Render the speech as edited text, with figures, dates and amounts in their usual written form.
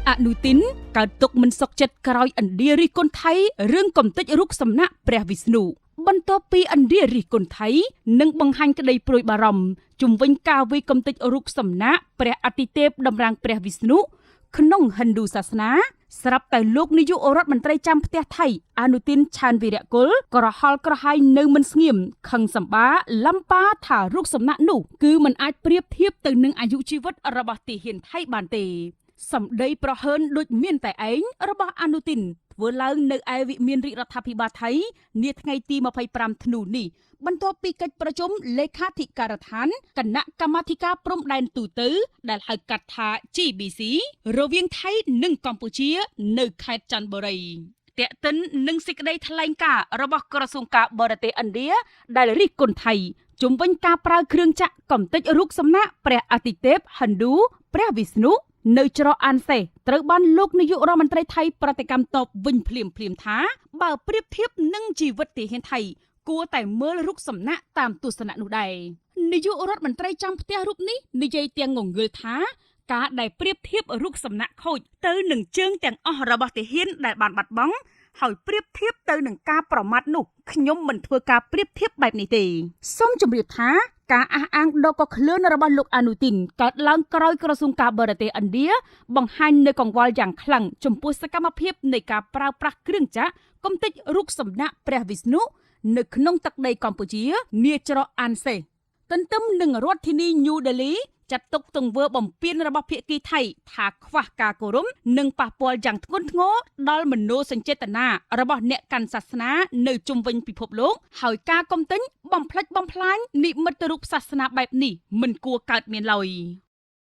អនុទីនកើតទុកមិនសុខចិត្តក្រោយឥណ្ឌារិះគន់ថៃរឿងកំទេចរូបសំណាកព្រះវិស្ណុបន្ទាប់ពីឥណ្ឌារិះគន់ថៃនិងបង្ហាញក្តីព្រួយបារម្ភជំវិញការវាយកំទេចរូបសំណាកព្រះអាទិទេពតម្រាងព្រះវិស្ណុក្នុងហិណ្ឌូសាសនាស្រាប់តែលោកនាយករដ្ឋមន្ត្រីចាំផ្ទះថៃអនុទីនឆានវីរៈគុលក្រហល់ក្រហាយនៅមិនស្ងៀមខឹងសម្បាលំប៉ាថារូបសំណាកនោះគឺមិនអាចប្រៀបធៀបទៅនឹងអាយុជីវិតរបស់ទាហានថៃបានទេសម្ដីប្រហើនដូចមានតែឯងរបស់អនុទីនធ្វើឡើងនៅឯវិមានរាជរដ្ឋាភិបាលថៃនាថ្ងៃទី25ធ្នូនេះបន្ទាប់ពីកិច្ចប្រជុំលេខាធិការដ្ឋានគណៈកម្មាធិការព្រំដែនទូទៅដែលហៅកាត់ថា GBC រវាងថៃនិងកម្ពុជានៅខេត្តចន្ទបុរីតាក់ទិននឹងសេចក្តីថ្លែងការណ៍របស់ក្រសួងការបរទេសឥណ្ឌាដែលរិះគន់ថៃជុំវិញការប្រើគ្រឿងចក្រកំទេចរូបសំណាកព្រះអាទិទេពហិណ្ឌូព្រះវិស្ណុនៅច្រកអានសេសត្រូវបានលោកនាយករដ្ឋមន្ត្រីថៃប្រតិកម្មតបវិញភ្លាមថាបើប្រៀបធៀបនឹងជីវិតទាហានថៃគួរតែមើលរូបសំណាកតាមទស្សនៈនោះដែរនាយករដ្ឋមន្ត្រីចាំផ្ទះរូបនេះនិយាយទាំងងងឹលថាការដែលប្រៀបធៀបរូបសំណាកខូចទៅនឹងជើងទាំងអស់របស់ទាហានដែលបានបាត់បង់ហើយប្រៀបធៀបទៅនឹងការប្រមាថនោះខ្ញុំមិនធ្វើការប្រៀបធៀបបែបនេះទេសូមជម្រាបថាការអះអាងដ៏កក្លឿនរបស់លោកអនុទីនកើតឡើងក្រោយក្រសួងការបរទេសឥណ្ឌាបង្ហាញនៅកង្វល់យ៉ាងខ្លាំងចំពោះសកម្មភាពនៃការប្រើប្រាស់គ្រឿងចក្រកំទេចរូបសំណាកព្រះវិស្ណុនៅក្នុងទឹកដីកម្ពុជានាច្រកអានសេសទន្ទឹមនឹងរដ្ឋធានីញូដេលីចាត់ទុកទង្វើបំពានរបស់ភាគីថៃថាខ្វះការគោរពនិងប៉ះពាល់យ៉ាងធ្ងន់ធ្ងរដល់មនោសញ្ចេតនារបស់អ្នកកាន់សាសនានៅជុំវិញពិភពលោកហើយការកំទេញបំផ្លិចបំផ្លាញនិមិត្តរូបសាសនាបែបនេះមិនគួរកើតមានឡើយ